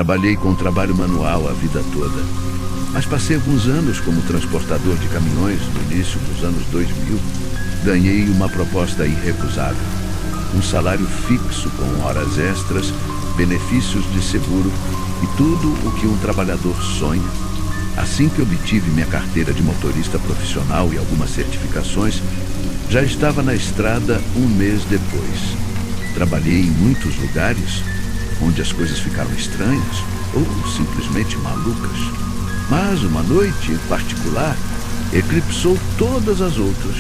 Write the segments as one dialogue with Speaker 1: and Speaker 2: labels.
Speaker 1: Trabalhei com trabalho manual a vida toda, mas passei alguns anos como transportador de caminhões no início dos anos 2000. Ganhei uma proposta irrecusável. Um salário fixo com horas extras, benefícios de seguro e tudo o que um trabalhador sonha. Assim que obtive minha carteira de motorista profissional e algumas certificações, já estava na estrada um mês depois. Trabalhei em muitos lugares onde as coisas ficaram estranhas ou simplesmente malucas. Mas uma noite em particular eclipsou todas as outras.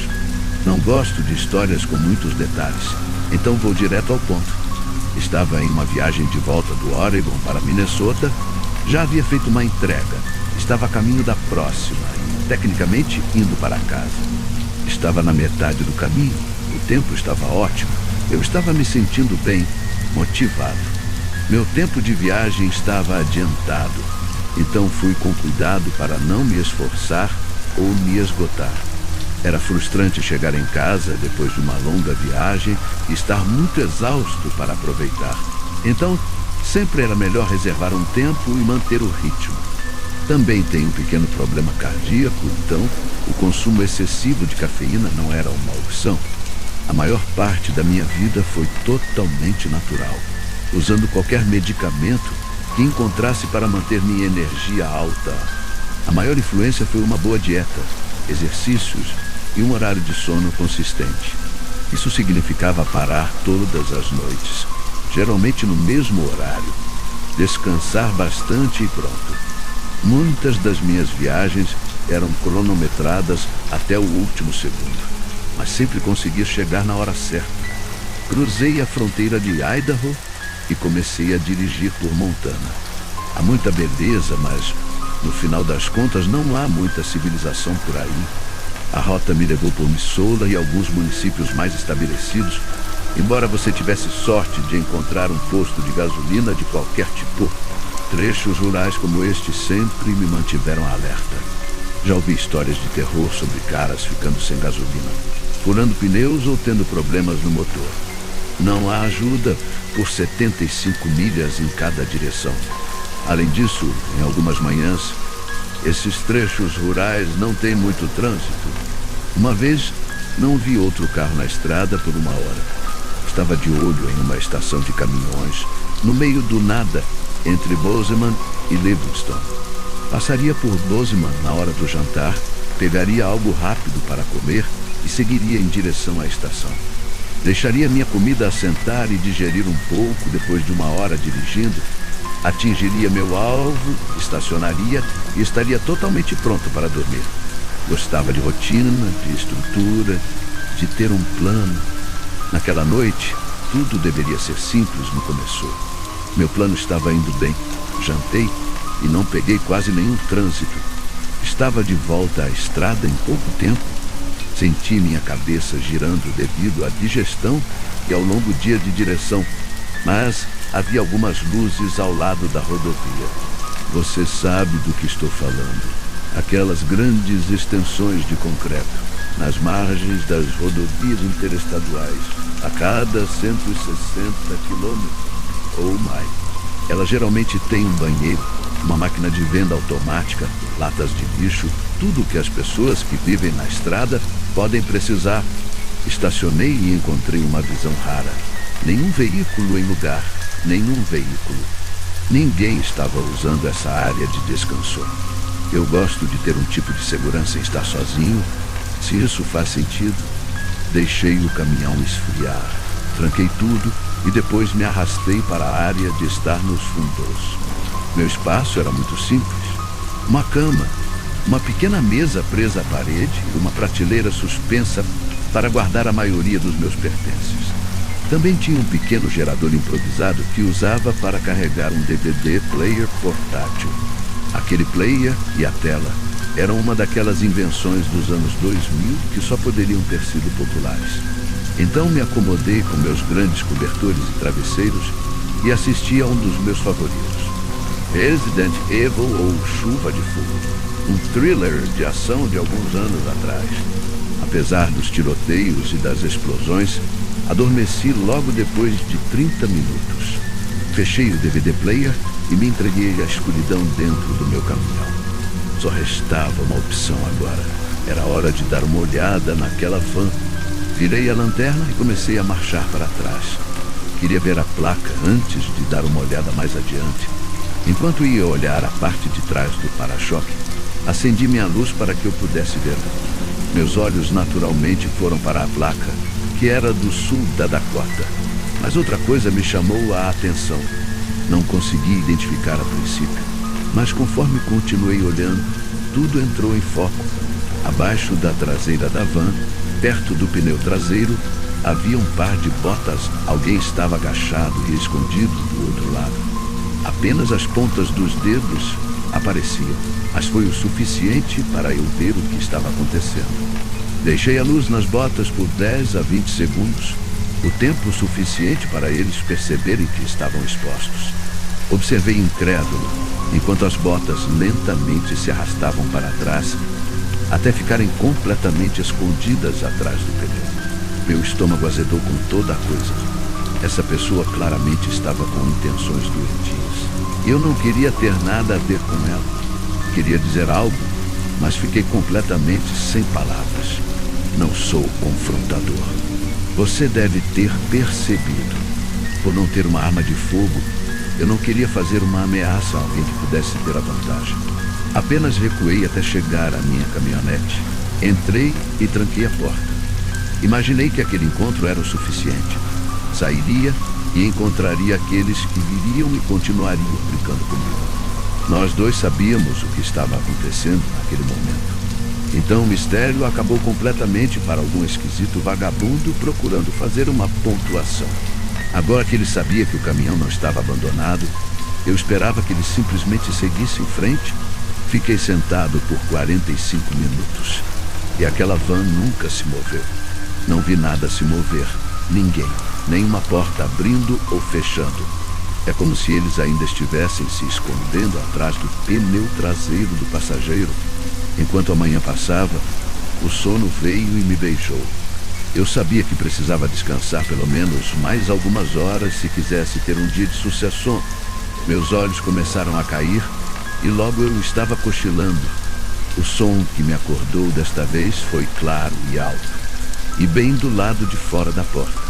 Speaker 1: Não gosto de histórias com muitos detalhes, então vou direto ao ponto. Estava em uma viagem de volta do Oregon para Minnesota, já havia feito uma entrega, estava a caminho da próxima e, tecnicamente, indo para casa. Estava na metade do caminho, o tempo estava ótimo, eu estava me sentindo bem, motivado. Meu tempo de viagem estava adiantado, então fui com cuidado para não me esforçar ou me esgotar. Era frustrante chegar em casa depois de uma longa viagem e estar muito exausto para aproveitar. Então, sempre era melhor reservar um tempo e manter o ritmo. Também tenho um pequeno problema cardíaco, então o consumo excessivo de cafeína não era uma opção. A maior parte da minha vida foi totalmente natural, usando qualquer medicamento que encontrasse para manter minha energia alta. A maior influência foi uma boa dieta, exercícios e um horário de sono consistente. Isso significava parar todas as noites, geralmente no mesmo horário, descansar bastante e pronto. Muitas das minhas viagens eram cronometradas até o último segundo, mas sempre conseguia chegar na hora certa. Cruzei a fronteira de Idaho e comecei a dirigir por Montana. Há muita beleza, mas no final das contas não há muita civilização por aí. A rota me levou por Missoula e alguns municípios mais estabelecidos, embora você tivesse sorte de encontrar um posto de gasolina de qualquer tipo. Trechos rurais como este sempre me mantiveram alerta. Já ouvi histórias de terror sobre caras ficando sem gasolina, furando pneus ou tendo problemas no motor. Não há ajuda por 75 milhas em cada direção. Além disso, em algumas manhãs, esses trechos rurais não têm muito trânsito. Uma vez, não vi outro carro na estrada por uma hora. Estava de olho em uma estação de caminhões, no meio do nada, entre Bozeman e Livingston. Passaria por Bozeman na hora do jantar, pegaria algo rápido para comer e seguiria em direção à estação. Deixaria minha comida assentar e digerir um pouco depois de uma hora dirigindo. Atingiria meu alvo, estacionaria e estaria totalmente pronto para dormir. Gostava de rotina, de estrutura, de ter um plano. Naquela noite, tudo deveria ser simples no começo. Meu plano estava indo bem. Jantei e não peguei quase nenhum trânsito. Estava de volta à estrada em pouco tempo. Senti minha cabeça girando devido à digestão e ao longo dia de direção, mas havia algumas luzes ao lado da rodovia. Você sabe do que estou falando. Aquelas grandes extensões de concreto nas margens das rodovias interestaduais, a cada 160 quilômetros ou mais. Ela geralmente tem um banheiro, uma máquina de venda automática, latas de lixo, tudo o que as pessoas que vivem na estrada podem precisar. Estacionei e encontrei uma visão rara. Nenhum veículo em lugar. Nenhum veículo. Ninguém estava usando essa área de descanso. Eu gosto de ter um tipo de segurança em estar sozinho, se isso faz sentido. Deixei o caminhão esfriar. Tranquei tudo e depois me arrastei para a área de estar nos fundos. Meu espaço era muito simples. Uma cama, uma pequena mesa presa à parede e uma prateleira suspensa para guardar a maioria dos meus pertences. Também tinha um pequeno gerador improvisado que usava para carregar um DVD player portátil. Aquele player e a tela eram uma daquelas invenções dos anos 2000 que só poderiam ter sido populares. Então me acomodei com meus grandes cobertores e travesseiros e assisti a um dos meus favoritos, Resident Evil ou Chuva de Fogo, um thriller de ação de alguns anos atrás. Apesar dos tiroteios e das explosões, adormeci logo depois de 30 minutos. Fechei o DVD player e me entreguei à escuridão dentro do meu caminhão. Só restava uma opção agora. Era hora de dar uma olhada naquela van. Virei a lanterna e comecei a marchar para trás. Queria ver a placa antes de dar uma olhada mais adiante. Enquanto ia olhar a parte de trás do para-choque, acendi minha luz para que eu pudesse ver. Meus olhos naturalmente foram para a placa, que era do sul da Dakota. Mas outra coisa me chamou a atenção. Não consegui identificar a princípio, mas conforme continuei olhando, tudo entrou em foco. Abaixo da traseira da van, perto do pneu traseiro, havia um par de botas. Alguém estava agachado e escondido do outro lado. Apenas as pontas dos dedos apareciam, mas foi o suficiente para eu ver o que estava acontecendo. Deixei a luz nas botas por 10 a 20 segundos, o tempo suficiente para eles perceberem que estavam expostos. Observei incrédulo, enquanto as botas lentamente se arrastavam para trás, até ficarem completamente escondidas atrás do pneu. Meu estômago azedou com toda a coisa. Essa pessoa claramente estava com intenções doentias. Eu não queria ter nada a ver com ela. Queria dizer algo, mas fiquei completamente sem palavras. Não sou confrontador. Você deve ter percebido. Por não ter uma arma de fogo, eu não queria fazer uma ameaça a alguém que pudesse ter a vantagem. Apenas recuei até chegar à minha caminhonete. Entrei e tranquei a porta. Imaginei que aquele encontro era o suficiente. Sairia e encontraria aqueles que viriam e continuariam brincando comigo. Nós dois sabíamos o que estava acontecendo naquele momento. Então o mistério acabou completamente para algum esquisito vagabundo procurando fazer uma pontuação. Agora que ele sabia que o caminhão não estava abandonado, eu esperava que ele simplesmente seguisse em frente. Fiquei sentado por 45 minutos e aquela van nunca se moveu. Não vi nada se mover, ninguém, nenhuma porta abrindo ou fechando. É como se eles ainda estivessem se escondendo atrás do pneu traseiro do passageiro. Enquanto a manhã passava, o sono veio e me beijou. Eu sabia que precisava descansar pelo menos mais algumas horas se quisesse ter um dia de sucesso. Meus olhos começaram a cair e logo eu estava cochilando. O som que me acordou desta vez foi claro e alto, e bem do lado de fora da porta.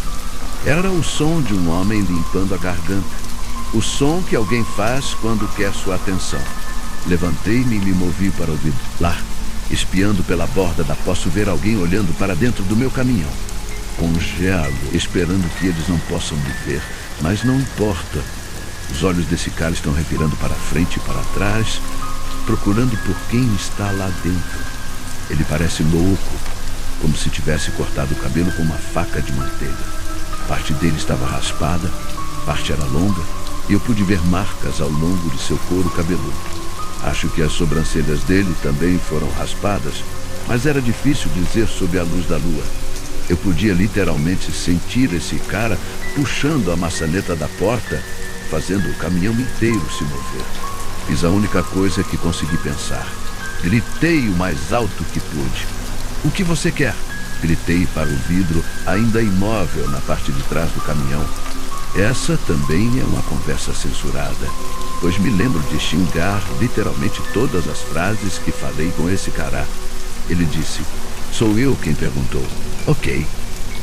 Speaker 1: Era o som de um homem limpando a garganta. O som que alguém faz quando quer sua atenção. Levantei-me e me movi para o vidro. Lá, espiando pela borda da posso ver alguém olhando para dentro do meu caminhão. Congelo, esperando que eles não possam me ver. Mas não importa. Os olhos desse cara estão revirando para frente e para trás, procurando por quem está lá dentro. Ele parece louco, como se tivesse cortado o cabelo com uma faca de manteiga. Parte dele estava raspada, parte era longa, e eu pude ver marcas ao longo de seu couro cabeludo. Acho que as sobrancelhas dele também foram raspadas, mas era difícil dizer sob a luz da lua. Eu podia literalmente sentir esse cara puxando a maçaneta da porta, fazendo o caminhão inteiro se mover. Fiz a única coisa que consegui pensar. Gritei o mais alto que pude. "O que você quer?" Gritei para o vidro, ainda imóvel na parte de trás do caminhão. Essa também é uma conversa censurada, pois me lembro de xingar literalmente todas as frases que falei com esse cara. Ele disse: "Sou eu quem perguntou." Ok,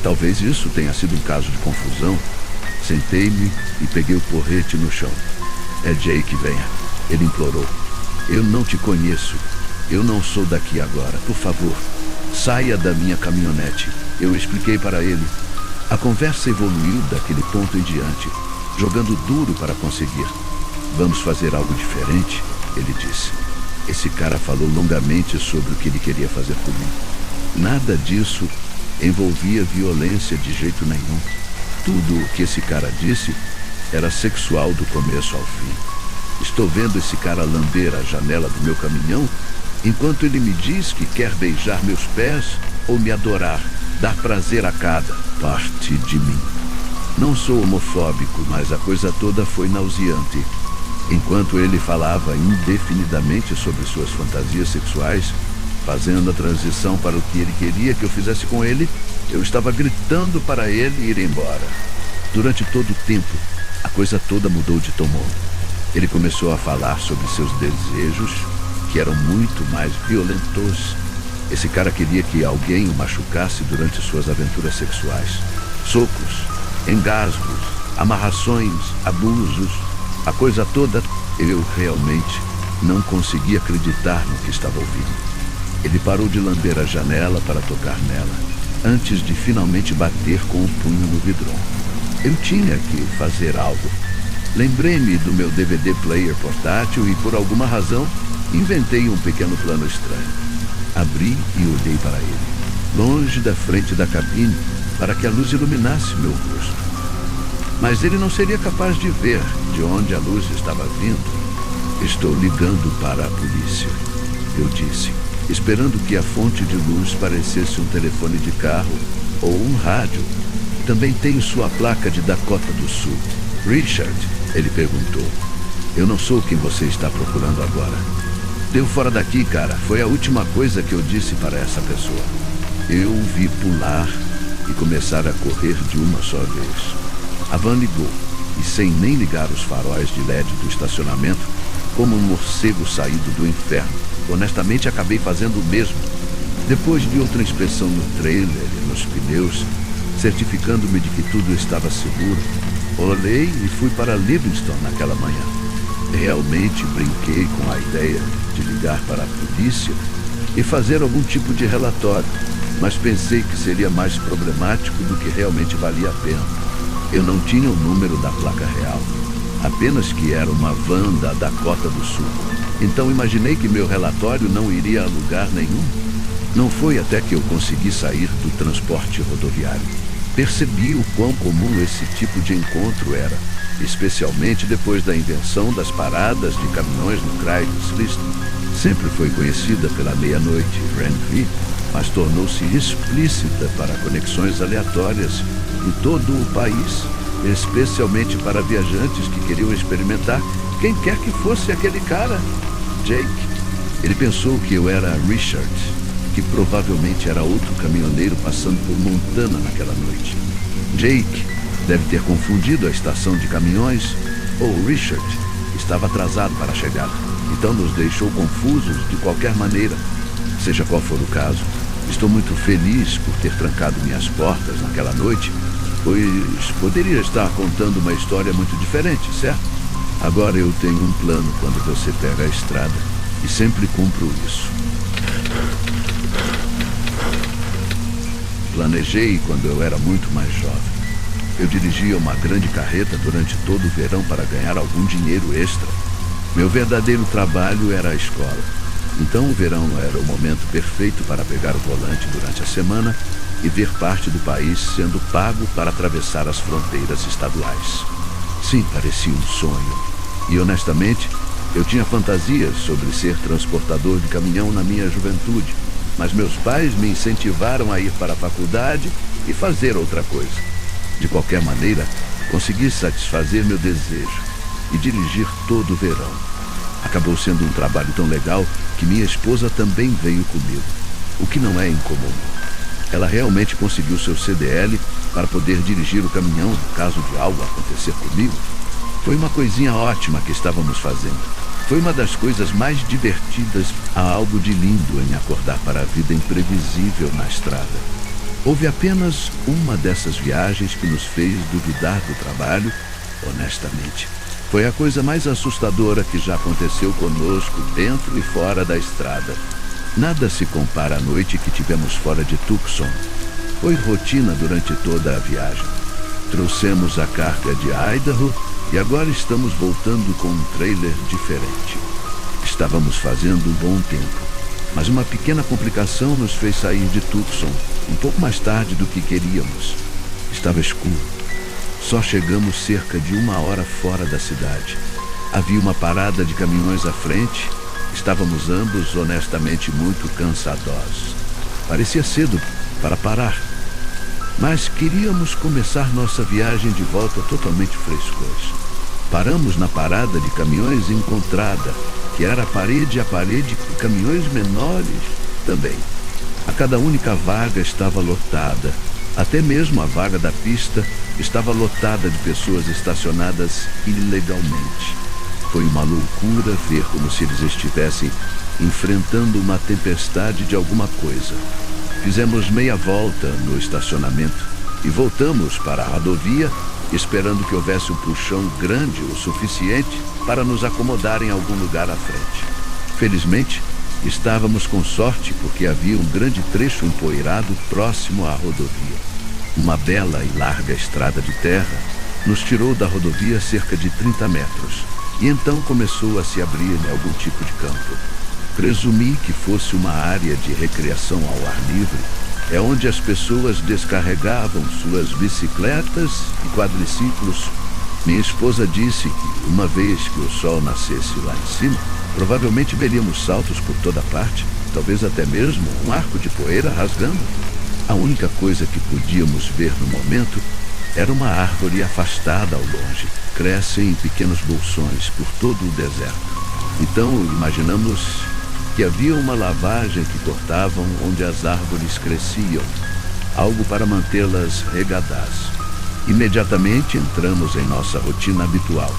Speaker 1: talvez isso tenha sido um caso de confusão. Sentei-me e peguei o porrete no chão. "É Jake, venha." Ele implorou. "Eu não te conheço. Eu não sou daqui agora. Por favor, saia da minha caminhonete." Eu expliquei para ele. A conversa evoluiu daquele ponto em diante, jogando duro para conseguir. "Vamos fazer algo diferente," ele disse. Esse cara falou longamente sobre o que ele queria fazer comigo. Nada disso envolvia violência de jeito nenhum. Tudo o que esse cara disse era sexual do começo ao fim. Estou vendo esse cara lamber a janela do meu caminhão, enquanto ele me diz que quer beijar meus pés ou me adorar, dar prazer a cada parte de mim. Não sou homofóbico, mas a coisa toda foi nauseante. Enquanto ele falava indefinidamente sobre suas fantasias sexuais, fazendo a transição para o que ele queria que eu fizesse com ele, eu estava gritando para ele ir embora. Durante todo o tempo, a coisa toda mudou de tom. Ele começou a falar sobre seus desejos, que eram muito mais violentos. Esse cara queria que alguém o machucasse durante suas aventuras sexuais. Socos, engasgos, amarrações, abusos, a coisa toda. Eu realmente não conseguia acreditar no que estava ouvindo. Ele parou de lamber a janela para tocar nela, antes de finalmente bater com o punho no vidrão. Eu tinha que fazer algo. Lembrei-me do meu DVD player portátil e, por alguma razão, inventei um pequeno plano estranho. Abri e olhei para ele, longe da frente da cabine, para que a luz iluminasse meu rosto. Mas ele não seria capaz de ver de onde a luz estava vindo. Estou ligando para a polícia, eu disse, esperando que a fonte de luz parecesse um telefone de carro ou um rádio. Também tenho sua placa de Dakota do Sul. Richard, ele perguntou. Eu não sou quem você está procurando agora. Deu fora daqui, cara. Foi a última coisa que eu disse para essa pessoa. Eu o vi pular e começar a correr de uma só vez. A van ligou e, sem nem ligar os faróis de LED do estacionamento, como um morcego saído do inferno, honestamente acabei fazendo o mesmo. Depois de outra inspeção no trailer e nos pneus, certificando-me de que tudo estava seguro, olhei e fui para Livingston naquela manhã. Realmente brinquei com a ideia de ligar para a polícia e fazer algum tipo de relatório, mas pensei que seria mais problemático do que realmente valia a pena. Eu não tinha o número da placa real, apenas que era uma van da Dakota do Sul. Então imaginei que meu relatório não iria a lugar nenhum. Não foi até que eu consegui sair do transporte rodoviário. Percebi o quão comum esse tipo de encontro era, especialmente depois da invenção das paradas de caminhões no Craigslist. Sempre foi conhecida pela meia-noite Randvi, mas tornou-se explícita para conexões aleatórias em todo o país, especialmente para viajantes que queriam experimentar quem quer que fosse aquele cara, Jake. Ele pensou que eu era Richard, que provavelmente era outro caminhoneiro passando por Montana naquela noite. Jake deve ter confundido a estação de caminhões, ou Richard estava atrasado para chegar, então nos deixou confusos de qualquer maneira. Seja qual for o caso, estou muito feliz por ter trancado minhas portas naquela noite, pois poderia estar contando uma história muito diferente, certo? Agora eu tenho um plano quando você pega a estrada, e sempre cumpro isso. Planejei quando eu era muito mais jovem. Eu dirigia uma grande carreta durante todo o verão para ganhar algum dinheiro extra. Meu verdadeiro trabalho era a escola. Então o verão era o momento perfeito para pegar o volante durante a semana e ver parte do país sendo pago para atravessar as fronteiras estaduais. Sim, parecia um sonho. E honestamente, eu tinha fantasias sobre ser transportador de caminhão na minha juventude, mas meus pais me incentivaram a ir para a faculdade e fazer outra coisa. De qualquer maneira, consegui satisfazer meu desejo e dirigir todo o verão. Acabou sendo um trabalho tão legal que minha esposa também veio comigo, o que não é incomum. Ela realmente conseguiu seu CDL para poder dirigir o caminhão no caso de algo acontecer comigo. Foi uma coisinha ótima que estávamos fazendo. Foi uma das coisas mais divertidas. Há algo de lindo em acordar para a vida imprevisível na estrada. Houve apenas uma dessas viagens que nos fez duvidar do trabalho, honestamente. Foi a coisa mais assustadora que já aconteceu conosco dentro e fora da estrada. Nada se compara à noite que tivemos fora de Tucson. Foi rotina durante toda a viagem. Trouxemos a carga de Idaho e agora estamos voltando com um trailer diferente. Estávamos fazendo um bom tempo, mas uma pequena complicação nos fez sair de Tucson um pouco mais tarde do que queríamos. Estava escuro. Só chegamos cerca de 1 hora fora da cidade. Havia uma parada de caminhões à frente. Estávamos ambos honestamente muito cansadosos. Parecia cedo para parar, mas queríamos começar nossa viagem de volta totalmente frescos. Paramos na parada de caminhões encontrada, que era parede a parede com caminhões menores também. A cada única vaga estava lotada. Até mesmo a vaga da pista estava lotada de pessoas estacionadas ilegalmente. Foi uma loucura ver como se eles estivessem enfrentando uma tempestade de alguma coisa. Fizemos meia volta no estacionamento e voltamos para a rodovia, esperando que houvesse um puxão grande o suficiente para nos acomodar em algum lugar à frente. Felizmente, estávamos com sorte porque havia um grande trecho empoeirado próximo à rodovia. Uma bela e larga estrada de terra nos tirou da rodovia cerca de 30 metros e então começou a se abrir em algum tipo de campo. Presumi que fosse uma área de recreação ao ar livre, é onde as pessoas descarregavam suas bicicletas e quadriciclos. Minha esposa disse que, uma vez que o sol nascesse lá em cima, provavelmente veríamos saltos por toda parte, talvez até mesmo um arco de poeira rasgando. A única coisa que podíamos ver no momento era uma árvore afastada ao longe. Crescem em pequenos bolsões por todo o deserto. Então imaginamos que havia uma lavagem que cortavam onde as árvores cresciam, algo para mantê-las regadas. Imediatamente entramos em nossa rotina habitual.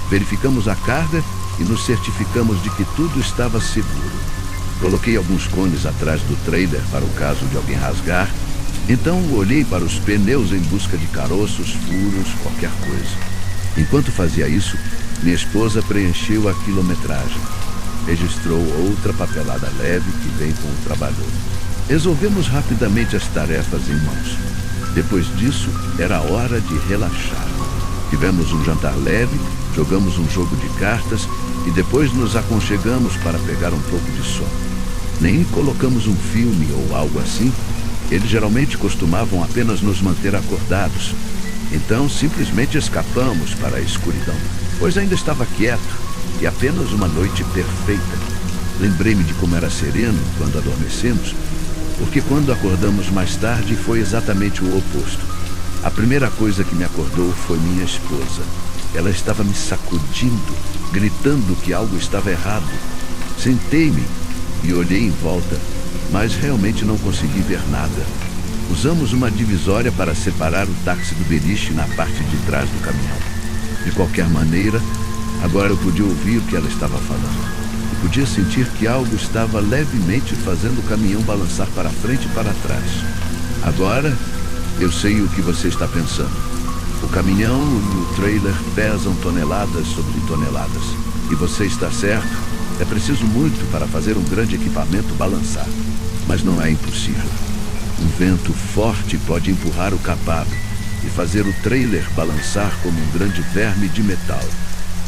Speaker 1: Verificamos a carga e nos certificamos de que tudo estava seguro. Coloquei alguns cones atrás do trailer para o caso de alguém rasgar. Então olhei para os pneus em busca de caroços, furos, qualquer coisa. Enquanto fazia isso, minha esposa preencheu a quilometragem. Registrou outra papelada leve que vem com o trabalhador. Resolvemos rapidamente as tarefas em mãos. Depois disso, era hora de relaxar. Tivemos um jantar leve, jogamos um jogo de cartas e depois nos aconchegamos para pegar um pouco de sono. Nem colocamos um filme ou algo assim. Eles geralmente costumavam apenas nos manter acordados. Então, simplesmente escapamos para a escuridão, pois ainda estava quieto e apenas uma noite perfeita. Lembrei-me de como era sereno quando adormecemos, porque quando acordamos mais tarde foi exatamente o oposto. A primeira coisa que me acordou foi minha esposa. Ela estava me sacudindo, gritando que algo estava errado. Sentei-me e olhei em volta, mas realmente não consegui ver nada. Usamos uma divisória para separar o táxi do beliche na parte de trás do caminhão. De qualquer maneira, agora eu podia ouvir o que ela estava falando. E podia sentir que algo estava levemente fazendo o caminhão balançar para frente e para trás. Agora, eu sei o que você está pensando. O caminhão e o trailer pesam toneladas sobre toneladas. E você está certo, é preciso muito para fazer um grande equipamento balançar. Mas não é impossível. Um vento forte pode empurrar o capado e fazer o trailer balançar como um grande verme de metal.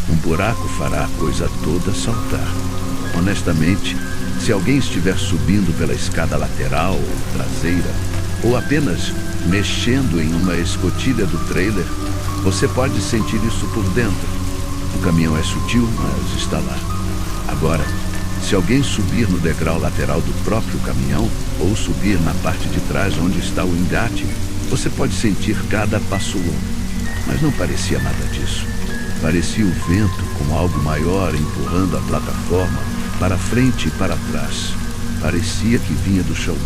Speaker 1: Um buraco fará a coisa toda saltar. Honestamente, se alguém estiver subindo pela escada lateral ou traseira, ou apenas mexendo em uma escotilha do trailer, você pode sentir isso por dentro. O caminhão é sutil, mas está lá. Agora, se alguém subir no degrau lateral do próprio caminhão, ou subir na parte de trás onde está o engate, você pode sentir cada passo longo. Mas não parecia nada disso. Parecia o vento com algo maior empurrando a plataforma para frente e para trás. Parecia que vinha do chão.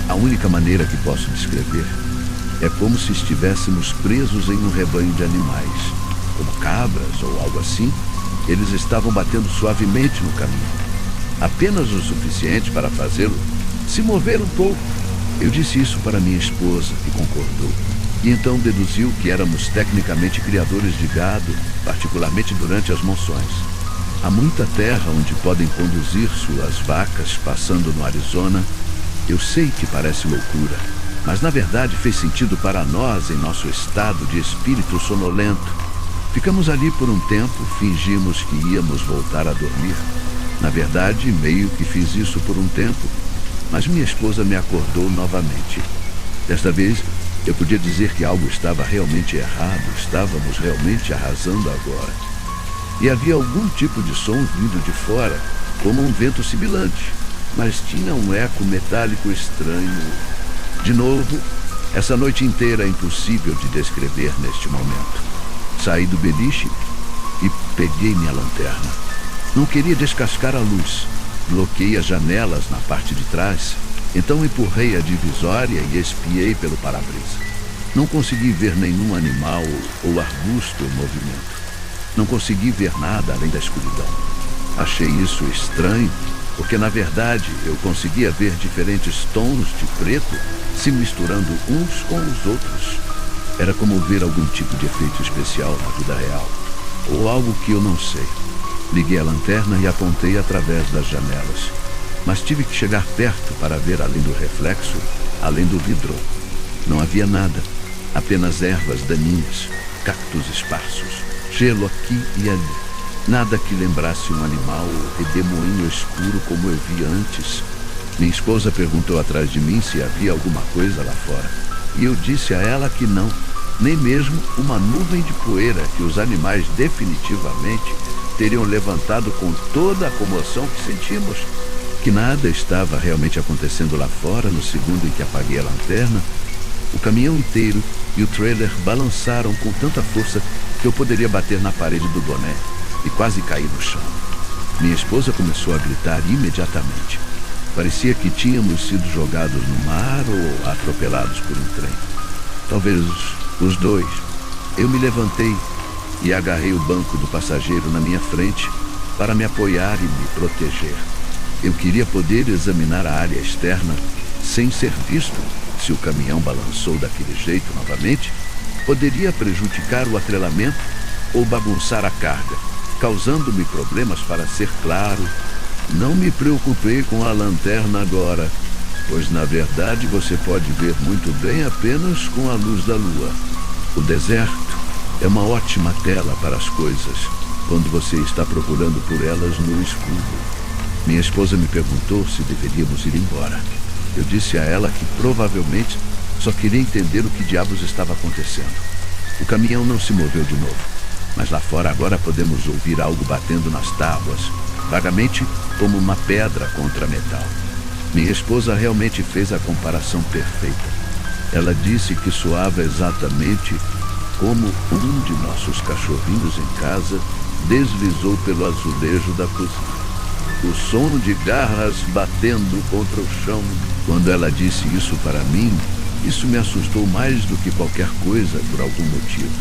Speaker 1: A única maneira que posso descrever é como se estivéssemos presos em um rebanho de animais, como cabras ou algo assim. Eles estavam batendo suavemente no caminho. Apenas o suficiente para fazê-lo se mover um pouco. Eu disse isso para minha esposa, que concordou. E então deduziu que éramos tecnicamente criadores de gado, particularmente durante as monções. Há muita terra onde podem conduzir suas vacas passando no Arizona. Eu sei que parece loucura, mas na verdade fez sentido para nós em nosso estado de espírito sonolento. Ficamos ali por um tempo, fingimos que íamos voltar a dormir. Na verdade, meio que fiz isso por um tempo, mas minha esposa me acordou novamente. Desta vez, eu podia dizer que algo estava realmente errado, estávamos realmente arrasando agora. E havia algum tipo de som vindo de fora, como um vento sibilante, mas tinha um eco metálico estranho. De novo, essa noite inteira é impossível de descrever neste momento. Saí do beliche e peguei minha lanterna. Não queria descascar a luz. Bloqueei as janelas na parte de trás. Então empurrei a divisória e espiei pelo para-brisa. Não consegui ver nenhum animal ou arbusto em movimento. Não consegui ver nada além da escuridão. Achei isso estranho, porque na verdade eu conseguia ver diferentes tons de preto se misturando uns com os outros. Era como ver algum tipo de efeito especial na vida real, ou algo que eu não sei. Liguei a lanterna e apontei através das janelas, mas tive que chegar perto para ver além do reflexo, além do vidro. Não havia nada, apenas ervas daninhas, cactos esparsos, gelo aqui e ali. Nada que lembrasse um animal ou redemoinho escuro como eu via antes. Minha esposa perguntou atrás de mim se havia alguma coisa lá fora, e eu disse a ela que não, nem mesmo uma nuvem de poeira que os animais definitivamente teriam levantado com toda a comoção que sentimos. Que nada estava realmente acontecendo lá fora no segundo em que apaguei a lanterna. O caminhão inteiro e o trailer balançaram com tanta força que eu poderia bater na parede do boné e quase cair no chão. Minha esposa começou a gritar imediatamente. Parecia que tínhamos sido jogados no mar ou atropelados por um trem. Talvez os dois. Eu me levantei e agarrei o banco do passageiro na minha frente para me apoiar e me proteger. Eu queria poder examinar a área externa sem ser visto. Se o caminhão balançou daquele jeito novamente, poderia prejudicar o atrelamento ou bagunçar a carga, causando-me problemas. Para ser claro, não me preocupei com a lanterna agora, pois na verdade você pode ver muito bem apenas com a luz da lua. O deserto é uma ótima tela para as coisas, quando você está procurando por elas no escuro. Minha esposa me perguntou se deveríamos ir embora. Eu disse a ela que provavelmente só queria entender o que diabos estava acontecendo. O caminhão não se moveu de novo, mas lá fora agora podemos ouvir algo batendo nas tábuas, vagamente como uma pedra contra metal. Minha esposa realmente fez a comparação perfeita. Ela disse que soava exatamente como um de nossos cachorrinhos em casa deslizou pelo azulejo da cozinha. O som de garras batendo contra o chão. Quando ela disse isso para mim, isso me assustou mais do que qualquer coisa por algum motivo.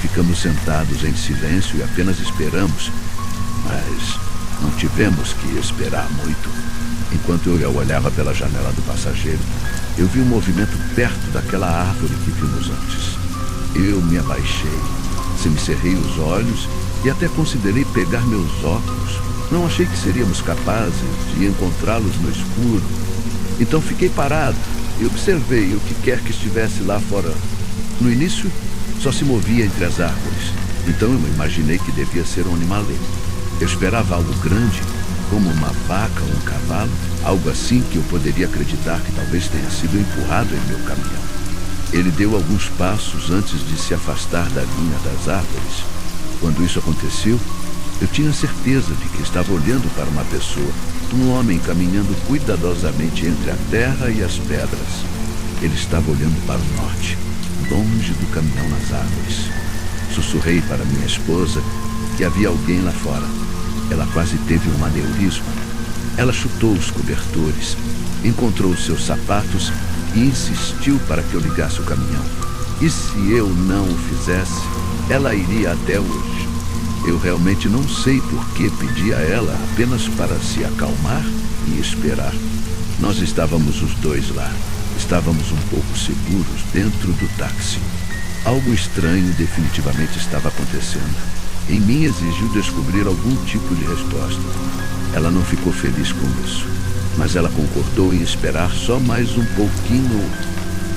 Speaker 1: Ficamos sentados em silêncio e apenas esperamos, mas não tivemos que esperar muito. Enquanto eu olhava pela janela do passageiro, eu vi um movimento perto daquela árvore que vimos antes. Eu me abaixei, semicerrei os olhos e até considerei pegar meus óculos. Não achei que seríamos capazes de encontrá-los no escuro. Então fiquei parado e observei o que quer que estivesse lá fora. No início, só se movia entre as árvores. Então eu imaginei que devia ser um animaleiro. Eu esperava algo grande, como uma vaca ou um cavalo, algo assim que eu poderia acreditar que talvez tenha sido empurrado em meu caminhão. Ele deu alguns passos antes de se afastar da linha das árvores. Quando isso aconteceu, eu tinha certeza de que estava olhando para uma pessoa, um homem caminhando cuidadosamente entre a terra e as pedras. Ele estava olhando para o norte, longe do caminhão nas árvores. Sussurrei para minha esposa que havia alguém lá fora. Ela quase teve um aneurisma. Ela chutou os cobertores, encontrou os seus sapatos e insistiu para que eu ligasse o caminhão. E se eu não o fizesse, ela iria até hoje. Eu realmente não sei por que pedi a ela apenas para se acalmar e esperar. Nós estávamos os dois lá. Estávamos um pouco seguros dentro do táxi. Algo estranho definitivamente estava acontecendo. Em mim exigiu descobrir algum tipo de resposta. Ela não ficou feliz com isso, mas ela concordou em esperar só mais um pouquinho.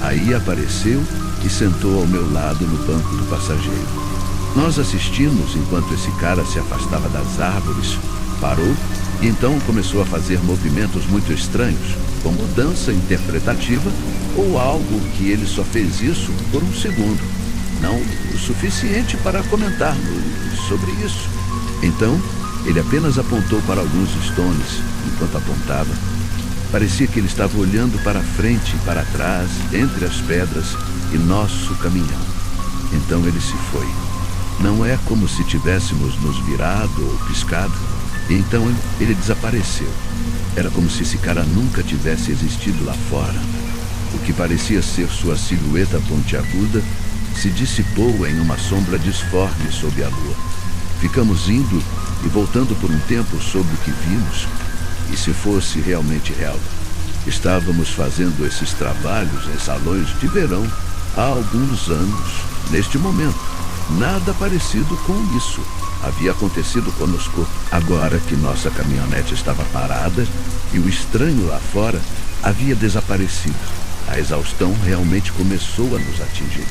Speaker 1: Aí apareceu e sentou ao meu lado no banco do passageiro. Nós assistimos enquanto esse cara se afastava das árvores, parou e então começou a fazer movimentos muito estranhos, como dança interpretativa ou algo que ele só fez isso por um segundo. Não o suficiente para comentarmos sobre isso. Então, ele apenas apontou para alguns stones enquanto apontava. Parecia que ele estava olhando para frente e para trás, entre as pedras e nosso caminhão. Então ele se foi. Não é como se tivéssemos nos virado ou piscado. E então ele desapareceu. Era como se esse cara nunca tivesse existido lá fora. O que parecia ser sua silhueta pontiaguda se dissipou em uma sombra disforme sob a lua. Ficamos indo e voltando por um tempo sobre o que vimos. E se fosse realmente real, estávamos fazendo esses trabalhos em salões de verão há alguns anos, neste momento. Nada parecido com isso havia acontecido conosco agora que nossa caminhonete estava parada e o estranho lá fora havia desaparecido. A exaustão realmente começou a nos atingir.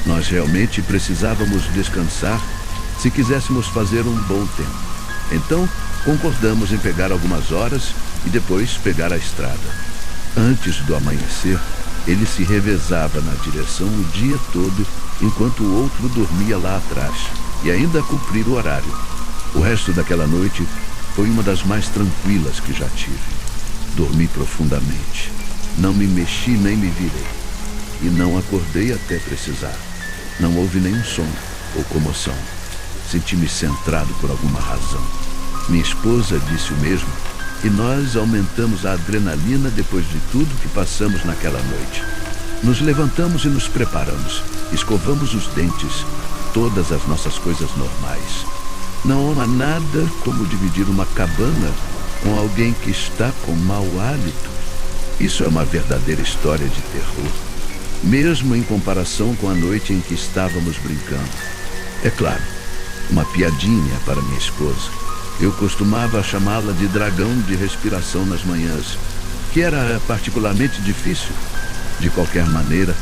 Speaker 1: Nós realmente precisávamos descansar se quiséssemos fazer um bom tempo. Então, concordamos em pegar algumas horas e depois pegar a estrada. Antes do amanhecer, ele se revezava na direção o dia todo, enquanto o outro dormia lá atrás, e ainda cumprir o horário. O resto daquela noite foi uma das mais tranquilas que já tive. Dormi profundamente. Não me mexi nem me virei. E não acordei até precisar. Não houve nenhum som ou comoção. Senti-me centrado por alguma razão. Minha esposa disse o mesmo, e nós aumentamos a adrenalina depois de tudo que passamos naquela noite. Nos levantamos e nos preparamos. Escovamos os dentes, todas as nossas coisas normais. Não há nada como dividir uma cabana com alguém que está com mau hálito. Isso é uma verdadeira história de terror, mesmo em comparação com a noite em que estávamos brincando. É claro, uma piadinha para minha esposa. Eu costumava chamá-la de dragão de respiração nas manhãs, que era particularmente difícil. De qualquer maneira,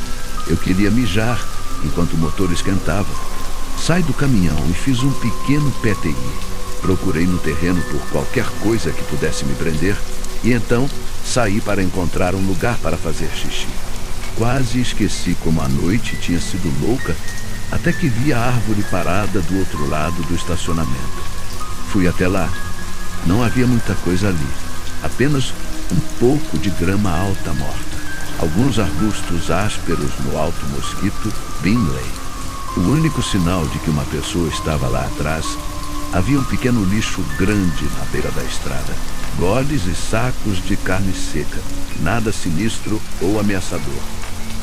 Speaker 1: eu queria mijar enquanto o motor esquentava. Saí do caminhão e fiz um pequeno PTI. Procurei no terreno por qualquer coisa que pudesse me prender e então saí para encontrar um lugar para fazer xixi. Quase esqueci como a noite tinha sido louca até que vi a árvore parada do outro lado do estacionamento. Fui até lá. Não havia muita coisa ali, apenas um pouco de grama alta morta, alguns arbustos ásperos no alto mosquito Bingley. O único sinal de que uma pessoa estava lá atrás, havia um pequeno lixo grande na beira da estrada, goles e sacos de carne seca, nada sinistro ou ameaçador.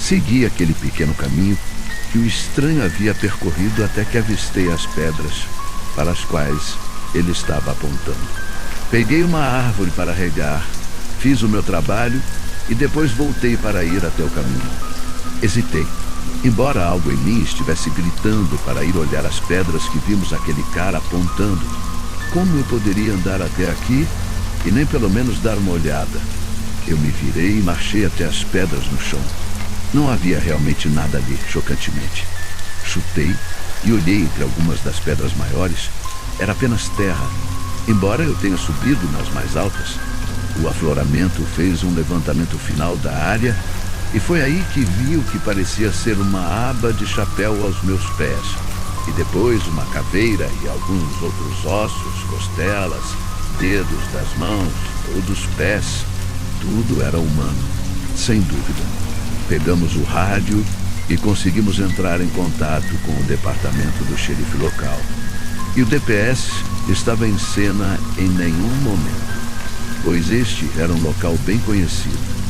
Speaker 1: Segui aquele pequeno caminho que o estranho havia percorrido até que avistei as pedras para as quais ele estava apontando. Peguei uma árvore para regar, fiz o meu trabalho e depois voltei para ir até o caminho. Hesitei. Embora algo em mim estivesse gritando para ir olhar as pedras que vimos aquele cara apontando, como eu poderia andar até aqui e nem pelo menos dar uma olhada? Eu me virei e marchei até as pedras no chão. Não havia realmente nada ali, chocantemente. Chutei e olhei entre algumas das pedras maiores. Era apenas terra. Embora eu tenha subido nas mais altas, o afloramento fez um levantamento final da área e foi aí que vi o que parecia ser uma aba de chapéu aos meus pés. E depois uma caveira e alguns outros ossos, costelas, dedos das mãos ou dos pés. Tudo era humano, sem dúvida. Pegamos o rádio e conseguimos entrar em contato com o departamento do xerife local. E o DPS estava em cena em nenhum momento, pois este era um local bem conhecido.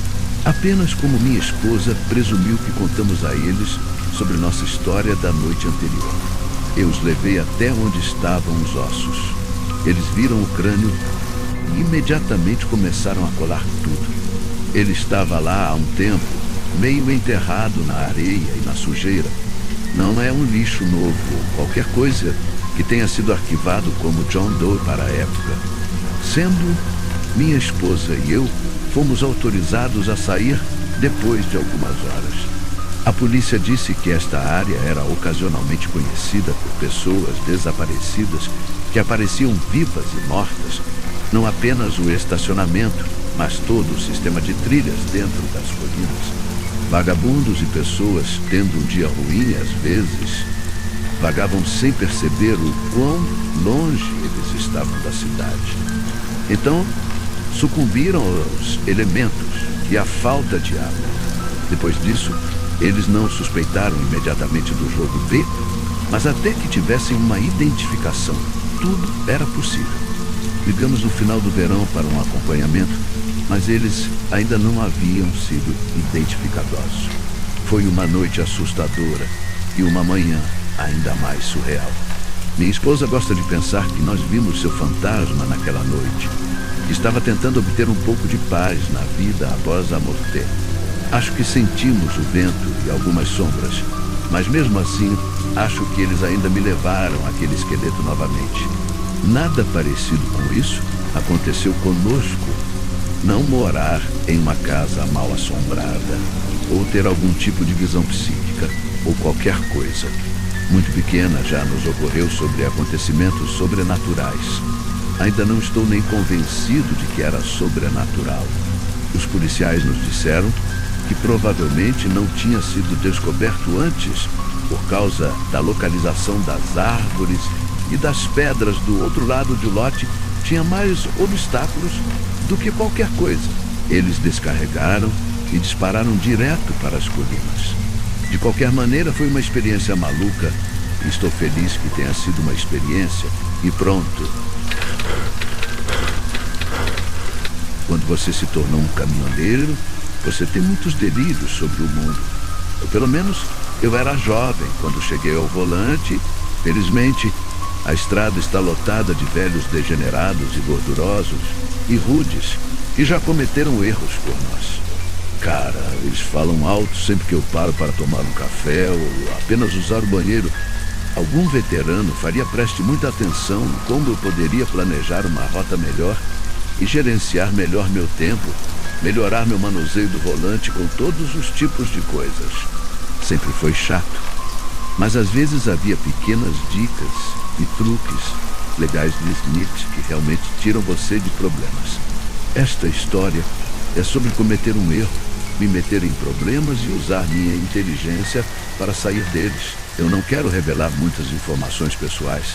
Speaker 1: Apenas como minha esposa presumiu que contamos a eles sobre nossa história da noite anterior. Eu os levei até onde estavam os ossos. Eles viram o crânio e imediatamente começaram a colar tudo. Ele estava lá há um tempo, meio enterrado na areia e na sujeira. Não é um lixo novo ou qualquer coisa que tenha sido arquivado como John Doe para a época. Sendo minha esposa e eu fomos autorizados a sair depois de algumas horas. A polícia disse que esta área era ocasionalmente conhecida por pessoas desaparecidas que apareciam vivas e mortas, não apenas o estacionamento, mas todo o sistema de trilhas dentro das colinas. Vagabundos e pessoas, tendo um dia ruim às vezes, vagavam sem perceber o quão longe eles estavam da cidade. Então, sucumbiram aos elementos e à falta de água. Depois disso, eles não suspeitaram imediatamente do jogo B, mas até que tivessem uma identificação, tudo era possível. Ligamos no final do verão para um acompanhamento, mas eles ainda não haviam sido identificados. Foi uma noite assustadora e uma manhã ainda mais surreal. Minha esposa gosta de pensar que nós vimos seu fantasma naquela noite. Estava tentando obter um pouco de paz na vida após a morte. Acho que sentimos o vento e algumas sombras, mas mesmo assim, acho que eles ainda me levaram àquele esqueleto novamente. Nada parecido com isso aconteceu conosco. Não morar em uma casa mal assombrada, ou ter algum tipo de visão psíquica, ou qualquer coisa. Muito pequena já nos ocorreu sobre acontecimentos sobrenaturais. Ainda não estou nem convencido de que era sobrenatural. Os policiais nos disseram que provavelmente não tinha sido descoberto antes por causa da localização das árvores e das pedras do outro lado de lote. Tinha mais obstáculos do que qualquer coisa. Eles descarregaram e dispararam direto para as colinas. De qualquer maneira, foi uma experiência maluca. E estou feliz que tenha sido uma experiência. E pronto. Quando você se tornou um caminhoneiro, você tem muitos delírios sobre o mundo. Ou pelo menos eu era jovem quando cheguei ao volante. Felizmente, a estrada está lotada de velhos degenerados e gordurosos e rudes que já cometeram erros por nós. Cara, eles falam alto sempre que eu paro para tomar um café ou apenas usar o banheiro. Algum veterano preste muita atenção em como eu poderia planejar uma rota melhor e gerenciar melhor meu tempo, melhorar meu manuseio do volante com todos os tipos de coisas. Sempre foi chato, mas às vezes havia pequenas dicas e truques legais de Smith que realmente tiram você de problemas. Esta história é sobre cometer um erro, me meter em problemas e usar minha inteligência para sair deles. Eu não quero revelar muitas informações pessoais,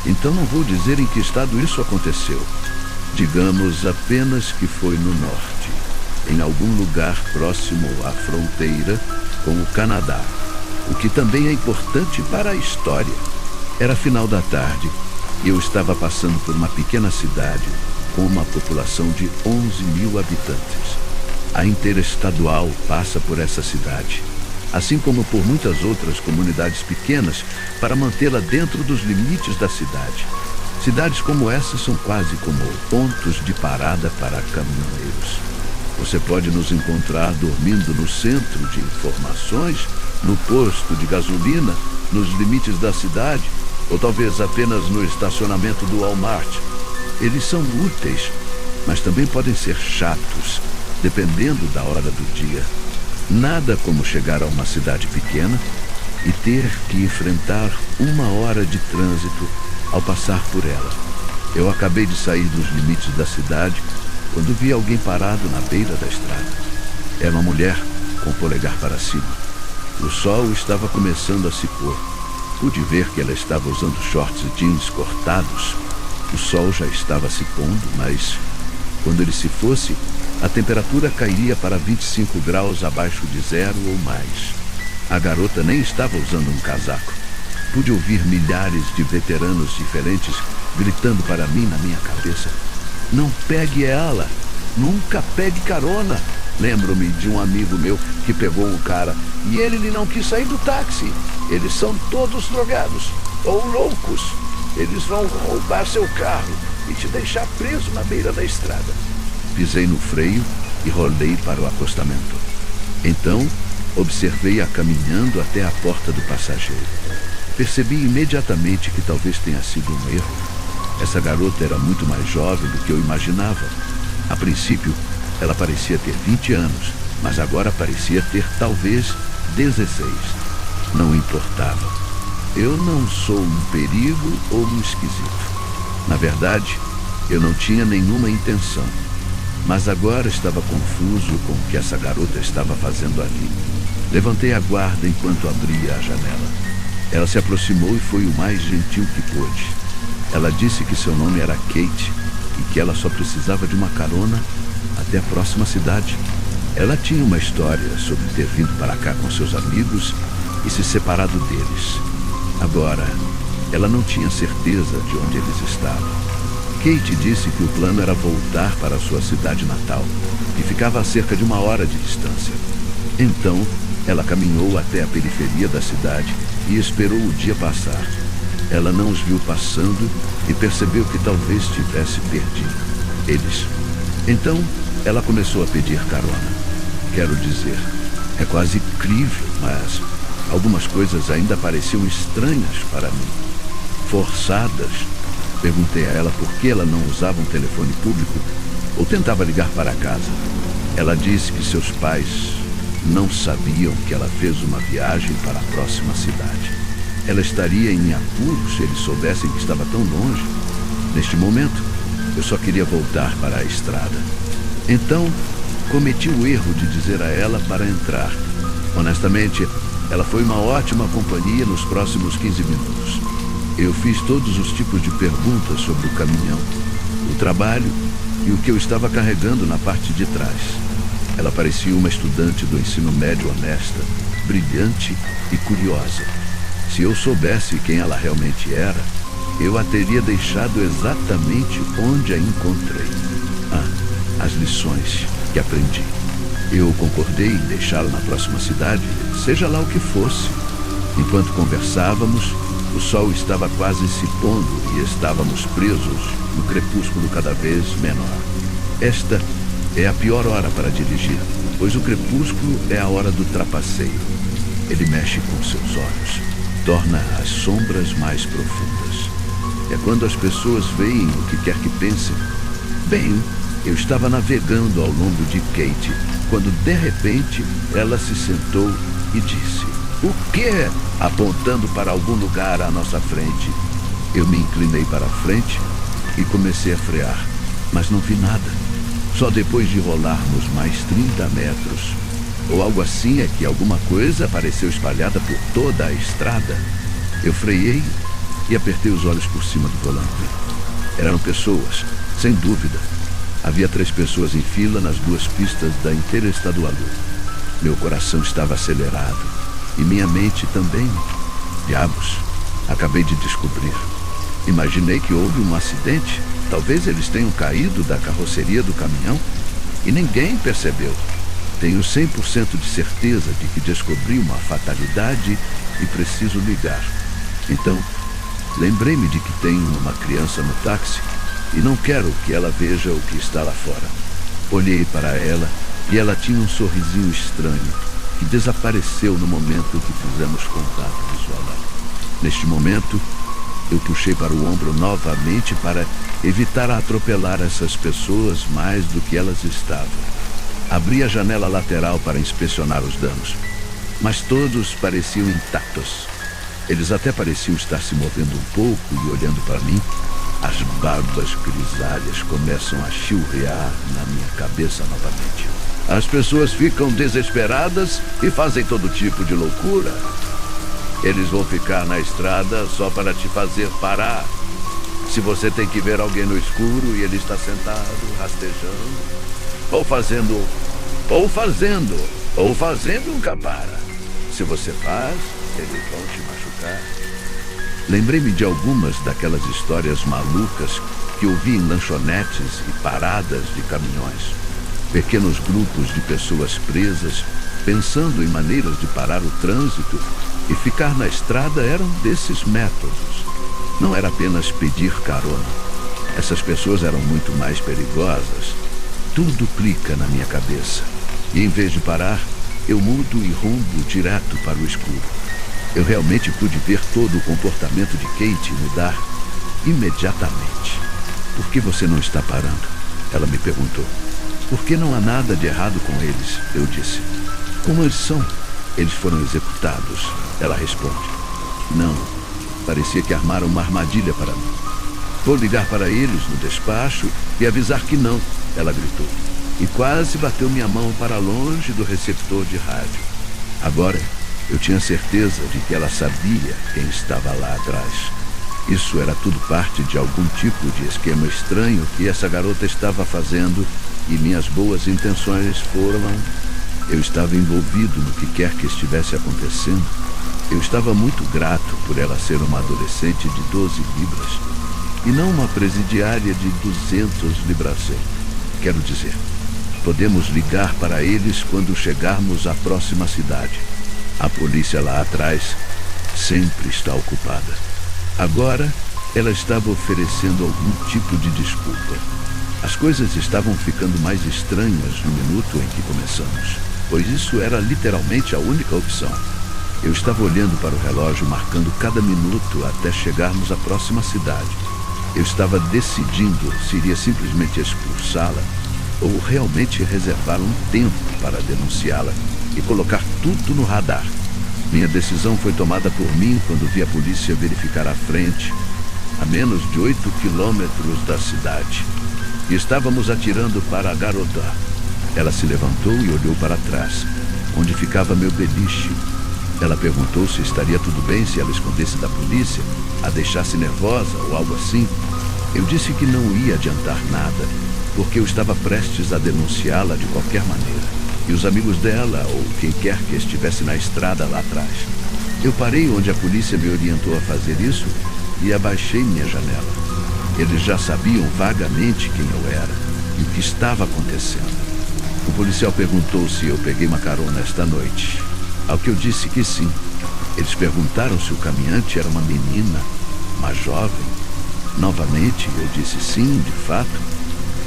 Speaker 1: então não vou dizer em que estado isso aconteceu. Digamos apenas que foi no norte, em algum lugar próximo à fronteira com o Canadá, o que também é importante para a história. Era final da tarde e eu estava passando por uma pequena cidade com uma população de 11.000 habitantes. A Interestadual passa por essa cidade, assim como por muitas outras comunidades pequenas, para mantê-la dentro dos limites da cidade. Cidades como essa são quase como pontos de parada para caminhoneiros. Você pode nos encontrar dormindo no centro de informações, no posto de gasolina, nos limites da cidade, ou talvez apenas no estacionamento do Walmart. Eles são úteis, mas também podem ser chatos, dependendo da hora do dia. Nada como chegar a uma cidade pequena e ter que enfrentar 1 hora de trânsito ao passar por ela. Eu acabei de sair dos limites da cidade quando vi alguém parado na beira da estrada. Era uma mulher com o polegar para cima. O sol estava começando a se pôr. Pude ver que ela estava usando shorts e jeans cortados. O sol já estava se pondo, mas quando ele se fosse, a temperatura cairia para 25 graus abaixo de zero ou mais. A garota nem estava usando um casaco. Pude ouvir milhares de veteranos diferentes gritando para mim na minha cabeça: "Não pegue ela! Nunca pegue carona!" Lembro-me de um amigo meu que pegou um cara e ele não quis sair do táxi. Eles são todos drogados ou loucos. Eles vão roubar seu carro e te deixar preso na beira da estrada. Pisei no freio e rolei para o acostamento. Então, observei-a caminhando até a porta do passageiro. Percebi imediatamente que talvez tenha sido um erro. Essa garota era muito mais jovem do que eu imaginava. A princípio, ela parecia ter 20 anos, mas agora parecia ter talvez 16. Não importava. Eu não sou um perigo ou um esquisito. Na verdade, eu não tinha nenhuma intenção. Mas agora estava confuso com o que essa garota estava fazendo ali. Levantei a guarda enquanto abria a janela. Ela se aproximou e foi o mais gentil que pôde. Ela disse que seu nome era Kate e que ela só precisava de uma carona até a próxima cidade. Ela tinha uma história sobre ter vindo para cá com seus amigos e se separado deles. Agora, ela não tinha certeza de onde eles estavam. Kate disse que o plano era voltar para sua cidade natal, que ficava a cerca de 1 hora de distância. Então, ela caminhou até a periferia da cidade e esperou o dia passar. Ela não os viu passando e percebeu que talvez tivesse perdido eles. Então, ela começou a pedir carona. Quero dizer, é quase incrível, mas algumas coisas ainda pareciam estranhas para mim. Forçadas. Perguntei a ela por que ela não usava um telefone público ou tentava ligar para casa. Ela disse que seus pais não sabiam que ela fez uma viagem para a próxima cidade. Ela estaria em apuros se eles soubessem que estava tão longe. Neste momento, eu só queria voltar para a estrada. Então, cometi o erro de dizer a ela para entrar. Honestamente, ela foi uma ótima companhia nos próximos 15 minutos. Eu fiz todos os tipos de perguntas sobre o caminhão, o trabalho e o que eu estava carregando na parte de trás. Ela parecia uma estudante do ensino médio honesta, brilhante e curiosa. Se eu soubesse quem ela realmente era, eu a teria deixado exatamente onde a encontrei. As lições que aprendi. Eu concordei em deixá-la na próxima cidade, seja lá o que fosse. Enquanto conversávamos, o sol estava quase se pondo e estávamos presos no crepúsculo cada vez menor. Esta é a pior hora para dirigir, pois o crepúsculo é a hora do trapaceiro. Ele mexe com seus olhos, torna as sombras mais profundas. É quando as pessoas veem o que quer que pensem. Bem, eu estava navegando ao longo de Kate, quando de repente ela se sentou e disse: "O quê?", apontando para algum lugar à nossa frente. Eu me inclinei para a frente e comecei a frear, mas não vi nada. Só depois de rolarmos mais 30 metros, ou algo assim, é que alguma coisa apareceu espalhada por toda a estrada. Eu freiei e apertei os olhos por cima do volante. Eram pessoas, sem dúvida. Havia 3 pessoas em fila nas 2 pistas da Interestadual. Meu coração estava acelerado e minha mente também. Diabos, acabei de descobrir. Imaginei que houve um acidente. Talvez eles tenham caído da carroceria do caminhão e ninguém percebeu. Tenho 100% de certeza de que descobri uma fatalidade e preciso ligar. Então, lembrei-me de que tenho uma criança no táxi e não quero que ela veja o que está lá fora. Olhei para ela e ela tinha um sorrisinho estranho que desapareceu no momento que fizemos contato visual. Neste momento, eu puxei para o ombro novamente para evitar atropelar essas pessoas mais do que elas estavam. Abri a janela lateral para inspecionar os danos, mas todos pareciam intactos. Eles até pareciam estar se movendo um pouco e olhando para mim. As barbas grisalhas começam a chilrear na minha cabeça novamente. As pessoas ficam desesperadas e fazem todo tipo de loucura. Eles vão ficar na estrada só para te fazer parar. Se você tem que ver alguém no escuro e ele está sentado, rastejando, ou fazendo um capara. Se você faz, eles vão te machucar. Lembrei-me de algumas daquelas histórias malucas que ouvi em lanchonetes e paradas de caminhões. Pequenos grupos de pessoas presas, pensando em maneiras de parar o trânsito e ficar na estrada eram desses métodos. Não era apenas pedir carona. Essas pessoas eram muito mais perigosas. Tudo clica na minha cabeça. E em vez de parar, eu mudo e rumbo direto para o escuro. Eu realmente pude ver todo o comportamento de Kate mudar imediatamente. "Por que você não está parando?", ela me perguntou. "Porque não há nada de errado com eles", eu disse. "Como eles são?" "Eles foram executados", ela responde. "Não, parecia que armaram uma armadilha para mim." "Vou ligar para eles no despacho e avisar que não", ela gritou. E quase bateu minha mão para longe do receptor de rádio. Agora, eu tinha certeza de que ela sabia quem estava lá atrás. Isso era tudo parte de algum tipo de esquema estranho que essa garota estava fazendo e minhas boas intenções foram... Eu estava envolvido no que quer que estivesse acontecendo. Eu estava muito grato por ela ser uma adolescente de 12 libras e não uma presidiária de 200 libras. Quero dizer, podemos ligar para eles quando chegarmos à próxima cidade. A polícia lá atrás sempre está ocupada. Agora, ela estava oferecendo algum tipo de desculpa. As coisas estavam ficando mais estranhas no minuto em que começamos, pois isso era literalmente a única opção. Eu estava olhando para o relógio, marcando cada minuto até chegarmos à próxima cidade. Eu estava decidindo se iria simplesmente expulsá-la ou realmente reservar um tempo para denunciá-la e colocar tudo no radar. Minha decisão foi tomada por mim quando vi a polícia verificar a frente, a menos de 8 quilômetros da cidade. E estávamos atirando para a garota. Ela se levantou e olhou para trás, onde ficava meu beliche. Ela perguntou se estaria tudo bem se ela escondesse da polícia, a deixasse nervosa ou algo assim. Eu disse que não ia adiantar nada, porque eu estava prestes a denunciá-la de qualquer maneira. E os amigos dela, ou quem quer que estivesse na estrada lá atrás. Eu parei onde a polícia me orientou a fazer isso e abaixei minha janela. Eles já sabiam vagamente quem eu era e o que estava acontecendo. O policial perguntou se eu peguei uma carona esta noite, ao que eu disse que sim. Eles perguntaram se o caminhante era uma menina, uma jovem. Novamente, eu disse sim, de fato.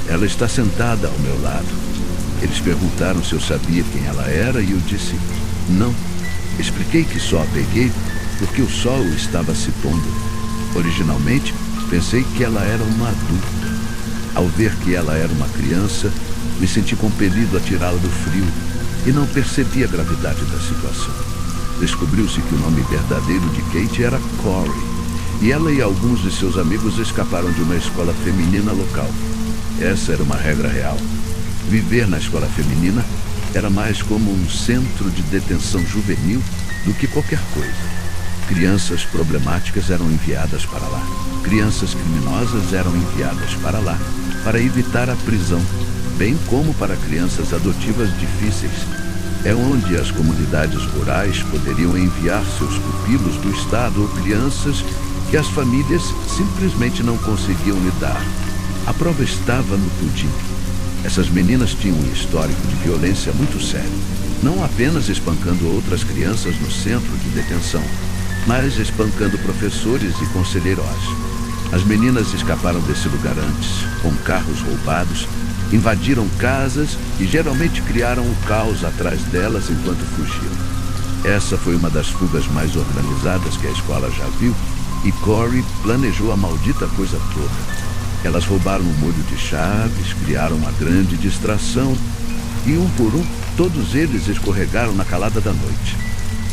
Speaker 1: Ela está sentada ao meu lado. Eles perguntaram se eu sabia quem ela era e eu disse não. Expliquei que só a peguei porque o sol estava se pondo. Originalmente, pensei que ela era uma adulta. Ao ver que ela era uma criança, me senti compelido a tirá-la do frio e não percebi a gravidade da situação. Descobriu-se que o nome verdadeiro de Kate era Corey, e ela e alguns de seus amigos escaparam de uma escola feminina local. Essa era uma regra real. Viver na escola feminina era mais como um centro de detenção juvenil do que qualquer coisa. Crianças problemáticas eram enviadas para lá. Crianças criminosas eram enviadas para lá para evitar a prisão, bem como para crianças adotivas difíceis. É onde as comunidades rurais poderiam enviar seus pupilos do estado ou crianças que as famílias simplesmente não conseguiam lidar. A prova estava no pudim. Essas meninas tinham um histórico de violência muito sério, não apenas espancando outras crianças no centro de detenção, mas espancando professores e conselheiros. As meninas escaparam desse lugar antes, com carros roubados, invadiram casas e geralmente criaram o caos atrás delas enquanto fugiam. Essa foi uma das fugas mais organizadas que a escola já viu, e Corey planejou a maldita coisa toda. Elas roubaram um molho de chaves, criaram uma grande distração e, um por um, todos eles escorregaram na calada da noite.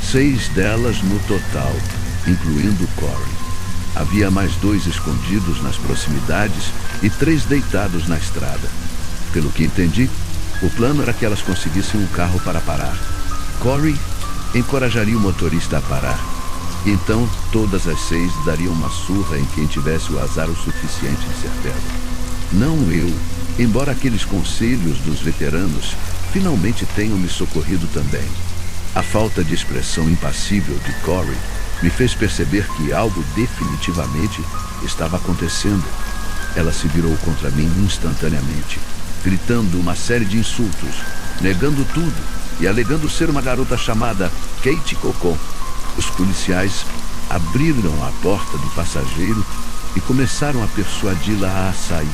Speaker 1: 6 delas no total, incluindo Corey. Havia mais 2 escondidos nas proximidades e 3 deitados na estrada. Pelo que entendi, o plano era que elas conseguissem um carro para parar. Corey encorajaria o motorista a parar. Então, todas as 6 dariam uma surra em quem tivesse o azar o suficiente de ser pego. Não eu, embora aqueles conselhos dos veteranos finalmente tenham me socorrido também. A falta de expressão impassível de Corey me fez perceber que algo definitivamente estava acontecendo. Ela se virou contra mim instantaneamente, gritando uma série de insultos, negando tudo e alegando ser uma garota chamada Kate Cocon. Os policiais abriram a porta do passageiro e começaram a persuadi-la a sair.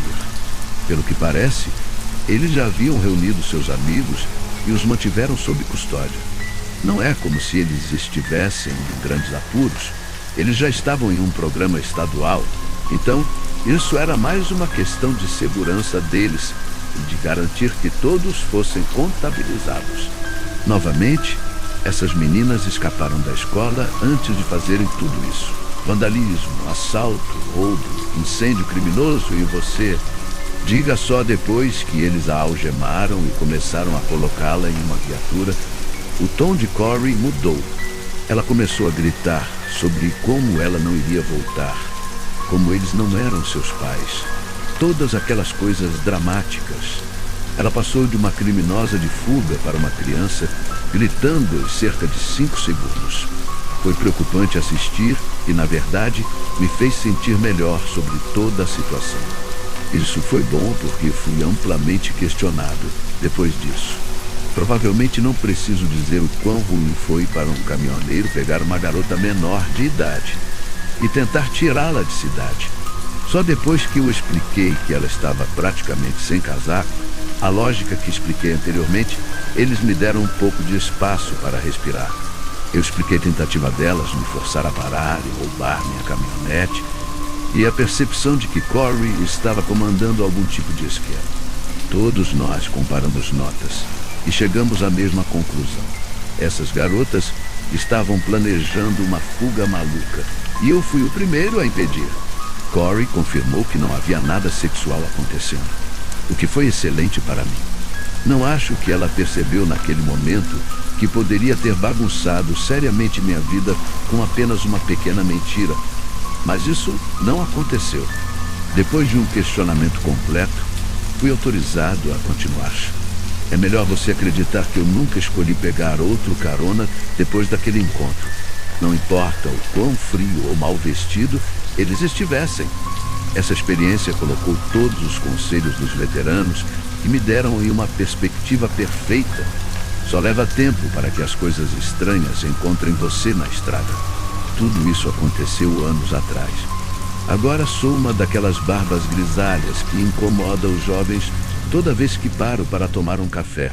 Speaker 1: Pelo que parece, eles já haviam reunido seus amigos e os mantiveram sob custódia. Não é como se eles estivessem em grandes apuros. Eles já estavam em um programa estadual. Então, isso era mais uma questão de segurança deles e de garantir que todos fossem contabilizados. Novamente, essas meninas escaparam da escola antes de fazerem tudo isso. Vandalismo, assalto, roubo, incêndio criminoso e você... Diga só depois que eles a algemaram e começaram a colocá-la em uma viatura, o tom de Corey mudou. Ela começou a gritar sobre como ela não iria voltar, como eles não eram seus pais. Todas aquelas coisas dramáticas. Ela passou de uma criminosa de fuga para uma criança, gritando em cerca de 5 segundos. Foi preocupante assistir e, na verdade, me fez sentir melhor sobre toda a situação. Isso foi bom porque fui amplamente questionado depois disso. Provavelmente não preciso dizer o quão ruim foi para um caminhoneiro pegar uma garota menor de idade. e tentar tirá-la de cidade. Só depois que eu expliquei que ela estava praticamente sem casaco, a lógica que expliquei anteriormente, eles me deram um pouco de espaço para respirar. Eu expliquei a tentativa delas me forçar a parar e roubar minha caminhonete e a percepção de que Corey estava comandando algum tipo de esquema. Todos nós comparamos notas e chegamos à mesma conclusão. Essas garotas estavam planejando uma fuga maluca e eu fui o primeiro a impedir. Corey confirmou que não havia nada sexual acontecendo, o que foi excelente para mim. Não acho que ela percebeu naquele momento que poderia ter bagunçado seriamente minha vida com apenas uma pequena mentira, mas isso não aconteceu. Depois de um questionamento completo, fui autorizado a continuar. É melhor você acreditar que eu nunca escolhi pegar outro carona depois daquele encontro. Não importa o quão frio ou mal vestido eles estivessem. Essa experiência colocou todos os conselhos dos veteranos e me deram em uma perspectiva perfeita. Só leva tempo para que as coisas estranhas encontrem você na estrada. Tudo isso aconteceu anos atrás. Agora sou uma daquelas barbas grisalhas que incomoda os jovens toda vez que paro para tomar um café.